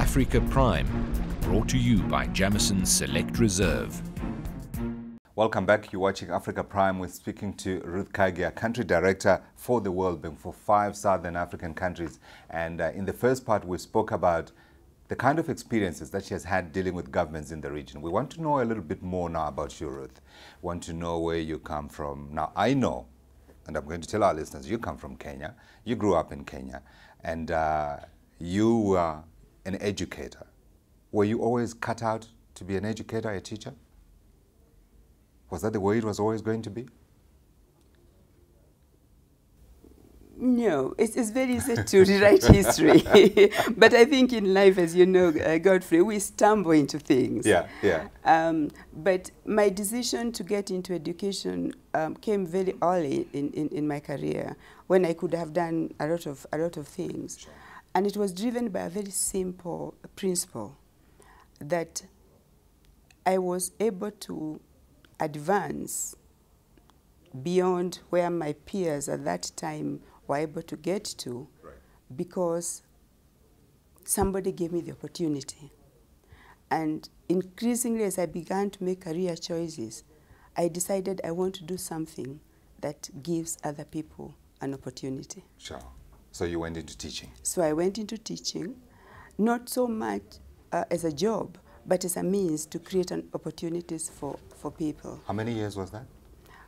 Africa Prime, brought to you by Jamison's Select Reserve. Welcome back. You're watching Africa Prime. We're speaking to Ruth Kagia, Country Director for the World Bank for 5 Southern African countries. And in the first part, we spoke about the kind of experiences that she has had dealing with governments in the region. We want to know a little bit more now about you, Ruth. We want to know where you come from. Now, I know, and I'm going to tell our listeners, you come from Kenya. You grew up in Kenya, and you were an educator. Were you always cut out to be an educator, a teacher? Was that the way it was always going to be? No, it's very easy to rewrite history. But I think in life, as you know, Godfrey, we stumble into things. Yeah, yeah. But my decision to get into education came very early in my career, when I could have done a lot of things. Sure. And it was driven by a very simple principle, that I was able to advance beyond where my peers at that time were able to get to, right, because somebody gave me the opportunity. And increasingly, as I began to make career choices, I decided I want to do something that gives other people an opportunity. Sure. So you went into teaching. So I went into teaching, not so much as a job, but as a means to create opportunities for people. How many years was that?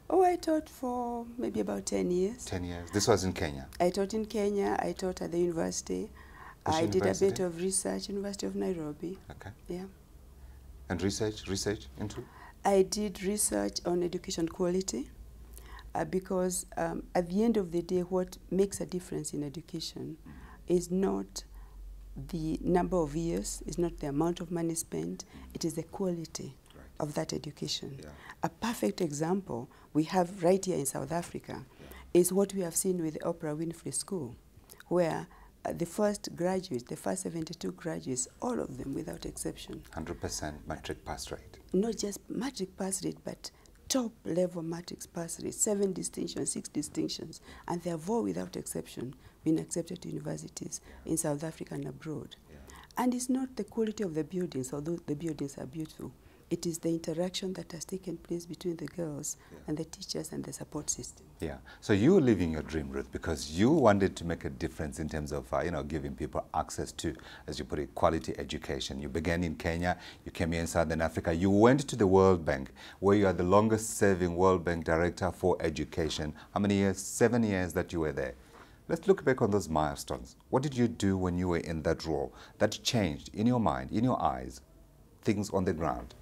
Oh, I taught for maybe about 10 years. 10 years. This was in Kenya? I taught in Kenya. I taught at the university. I did a bit of research, University of Nairobi. Okay. Yeah. And research into? I did research on education quality because at the end of the day, what makes a difference in education is not the number of years, it's not the amount of money spent, it is the quality of that education. Yeah. A perfect example we have right here in South Africa is what we have seen with the Oprah Winfrey School, where the first graduates, the first 72 graduates, all of them without exception. 100% matric pass rate. Not just matric pass rate, but top level matrix pass rate, 7 distinctions, 6 distinctions, and they have all without exception been accepted to universities in South Africa and abroad. Yeah. And it's not the quality of the buildings, although the buildings are beautiful. It is the interaction that has taken place between the girls and the teachers and the support system. Yeah. So you were living your dream, Ruth, because you wanted to make a difference in terms of, giving people access to, as you put it, quality education. You began in Kenya, you came here in Southern Africa, you went to the World Bank, where you are the longest-serving World Bank Director for Education. How many years? 7 years that you were there. Let's look back on those milestones. What did you do when you were in that role that changed in your mind, in your eyes, things on the ground?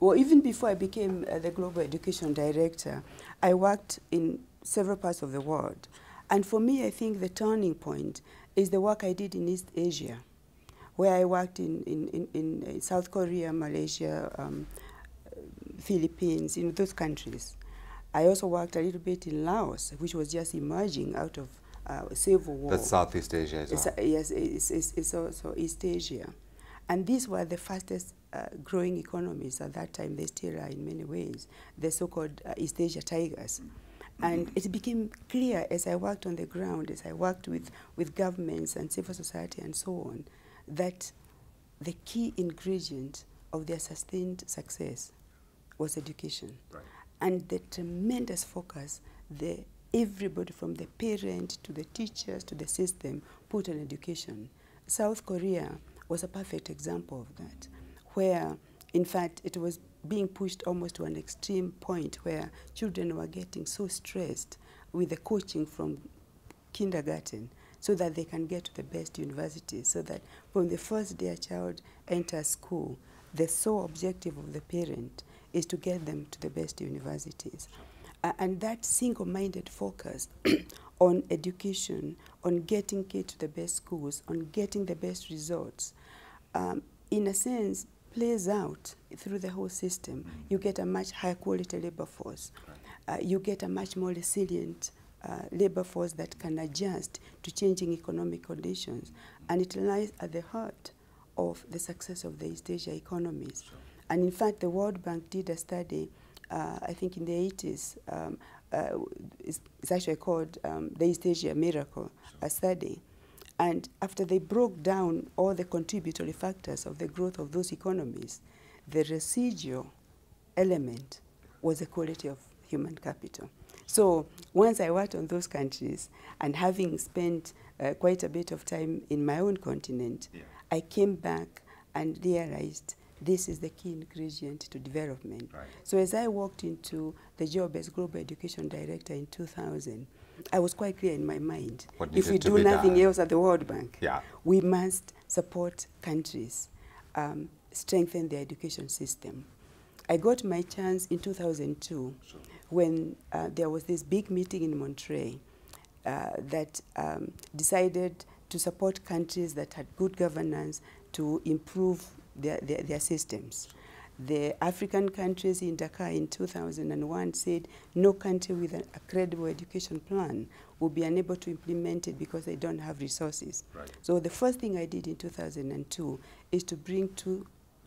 Well, even before I became the Global Education Director, I worked in several parts of the world. And for me, I think the turning point is the work I did in East Asia, where I worked in South Korea, Malaysia, Philippines, in those countries. I also worked a little bit in Laos, which was just emerging out of civil war. That's Southeast Asia as well? Yes, it's also East Asia. And these were the fastest growing economies at that time. They still are in many ways, the so-called East Asia tigers. And it became clear as I worked on the ground, as I worked with governments and civil society and so on, that the key ingredient of their sustained success was education. Right. And the tremendous focus everybody from the parent to the teachers to the system put on education. South Korea was a perfect example of that, where, in fact, it was being pushed almost to an extreme point where children were getting so stressed with the coaching from kindergarten so that they can get to the best universities, so that from the first day a child enters school, the sole objective of the parent is to get them to the best universities. And that single-minded focus on education, on getting kids to the best schools, on getting the best results, in a sense, plays out through the whole system. You get a much higher quality labor force. You get a much more resilient labor force that can adjust to changing economic conditions. And it lies at the heart of the success of the East Asia economies. And in fact, the World Bank did a study, I think in the 80s, it's actually called the East Asia Miracle, a study. And after they broke down all the contributory factors of the growth of those economies, the residual element was the quality of human capital. So once I worked on those countries, and having spent quite a bit of time in my own continent, I came back and realized this is the key ingredient to development. Right. So as I walked into the job as Global Education Director in 2000, I was quite clear in my mind, if we do nothing else at the World Bank, we must support countries, strengthen their education system. I got my chance in 2002 when there was this big meeting in Montreal that decided to support countries that had good governance to improve their systems. The African countries in Dakar in 2001 said no country with a credible education plan will be unable to implement it because they don't have resources. Right. So the first thing I did in 2002 is to bring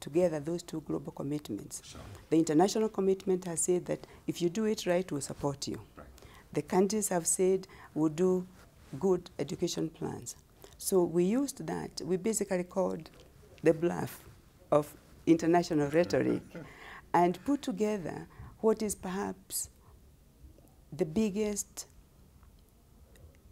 together those two global commitments. Sure. The international commitment has said that if you do it right, we'll support you. Right. The countries have said we'll do good education plans. So we used that. We basically called the bluff of international rhetoric and put together what is perhaps the biggest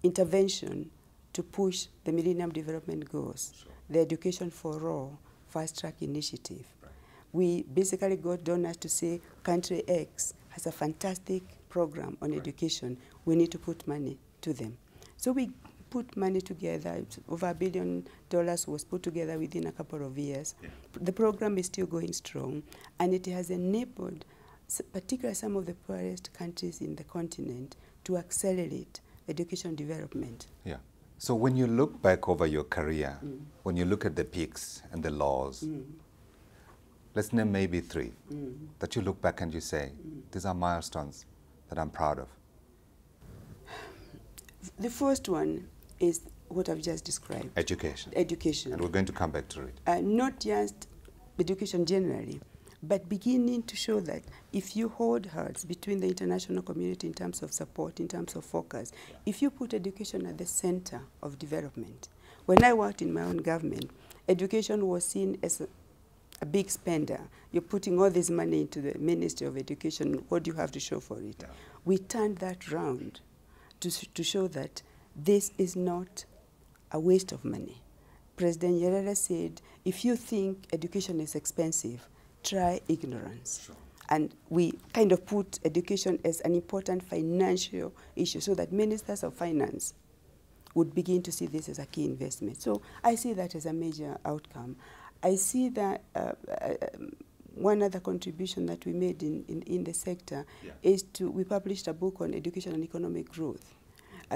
intervention to push the Millennium Development Goals, the Education for All fast-track initiative. Right. We basically got donors to say country X has a fantastic program on education. We need to put money to them. So we put money together. Over $1 billion was put together within a couple of years. The program is still going strong, and it has enabled particularly some of the poorest countries in the continent to accelerate education development. Yeah. So when you look back over your career, when you look at the peaks and the laws, let's name maybe three that you look back and you say, these are milestones that I'm proud of. The first one is what I've just described. Education. Education. And we're going to come back to it. Not just education generally, but beginning to show that if you hold hands between the international community in terms of support, in terms of focus, if you put education at the center of development. When I worked in my own government, education was seen as a big spender. You're putting all this money into the Ministry of Education. What do you have to show for it? We turned that round to show that this is not a waste of money. President Nyerere said, if you think education is expensive, try ignorance. Sure. And we kind of put education as an important financial issue so that ministers of finance would begin to see this as a key investment. So I see that as a major outcome. I see that one other contribution that we made in the sector is we published a book on education and economic growth,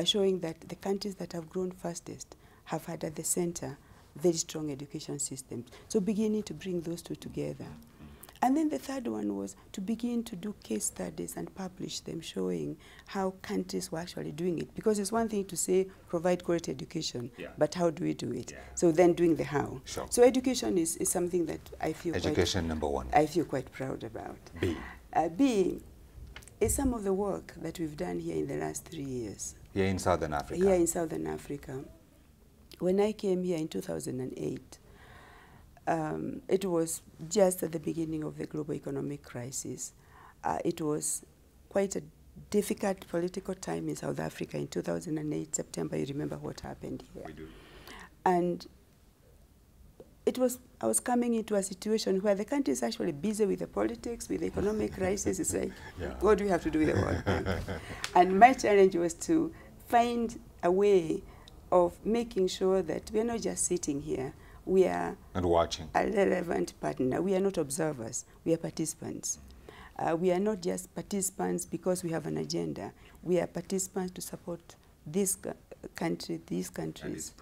showing that the countries that have grown fastest have had at the center very strong education systems. So beginning to bring those two together. And then the third one was to begin to do case studies and publish them, showing how countries were actually doing it. Because it's one thing to say, provide quality education, but how do we do it? So then doing the how. Sure. So education is something that I feel number one. I feel quite proud about. B. B is some of the work that we've done here in the last 3 years. Here in Southern Africa. Here in Southern Africa. When I came here in 2008, it was just at the beginning of the global economic crisis. It was quite a difficult political time in South Africa in 2008, September. You remember what happened here. We do. And I was coming into a situation where the country is actually busy with the politics, with the economic crisis. It's like, what do we have to do with the World Bank? And my challenge was to find a way of making sure that we are not just sitting here, we are and watching a relevant partner. We are not observers, we are participants. We are not just participants because we have an agenda. We are participants to support this country, these countries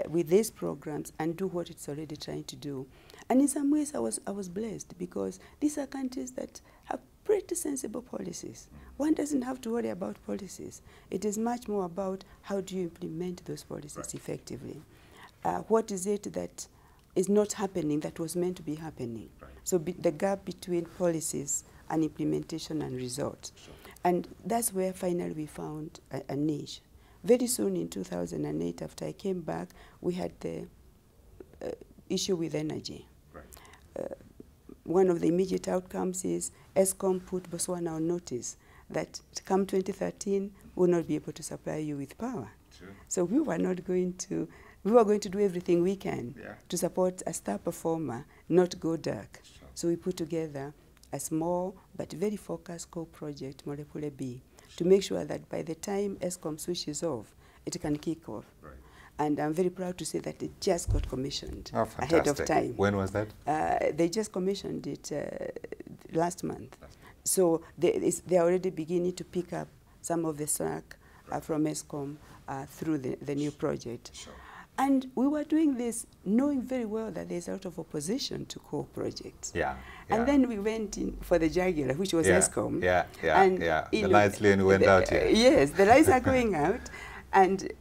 with these programs and do what it's already trying to do. And in some ways I was blessed because these are countries that have pretty sensible policies. One doesn't have to worry about policies. It is much more about how do you implement those policies effectively. What is it that is not happening that was meant to be happening? So the gap between policies and implementation and results. And that's where finally we found a niche. very soon in 2008, after I came back, we had the issue with energy. Right. One of the immediate outcomes is ESCOM put Botswana on notice that come 2013, we'll not be able to supply you with power. Sure. So we were going to do everything we can to support a star performer, not go dark. Sure. So we put together a small but very focused co-project, Molecule B, to make sure that by the time ESCOM switches off, it can kick off. Right. And I'm very proud to say that it just got commissioned ahead of time. When was that? They just commissioned it last month. So they're already beginning to pick up some of the slack from ESCOM through the new project. Sure. And we were doing this knowing very well that there's a lot of opposition to core projects. Yeah. And then we went in for the jugular, which was ESCOM. The lights went out here. Yes, the lights are going out. And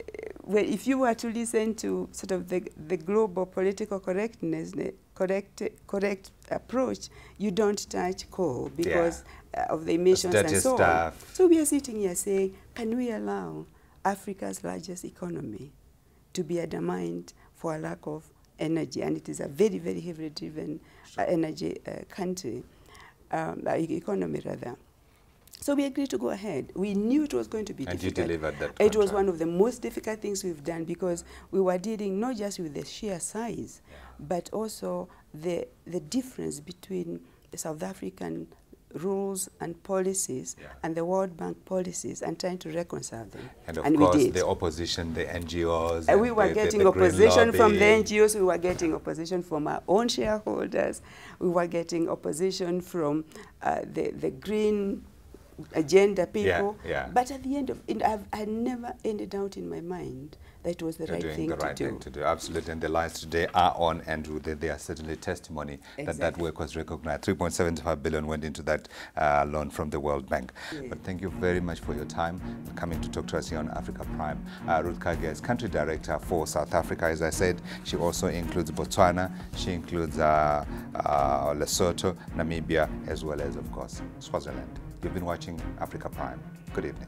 well, if you were to listen to sort of the global political correctness, the correct approach, you don't touch coal because of the emissions and so on. So we are sitting here saying, can we allow Africa's largest economy to be undermined for a lack of energy? And it is a very, very heavily driven energy country, economy rather. So we agreed to go ahead. We knew it was going to be difficult. And you delivered that contract. It was one of the most difficult things we've done because we were dealing not just with the sheer size, but also the difference between the South African rules and policies and the World Bank policies and trying to reconcile them. And of course, the opposition, the NGOs. And we were getting opposition from the NGOs, we were getting opposition from our own shareholders, we were getting opposition from the green agenda people. But at the end of it, I never any doubt in my mind that it was the right thing to do. Absolutely, and the lights today are on, and they are certainly testimony that that work was recognized. 3.75 billion went into that loan from the World Bank. But thank you very much for your time coming to talk to us here on Africa Prime. Ruth Kagia is country director for South Africa. As I said, she also includes Botswana, she includes Lesotho, Namibia, as well as, of course, Swaziland. You've been watching Africa Prime. Good evening.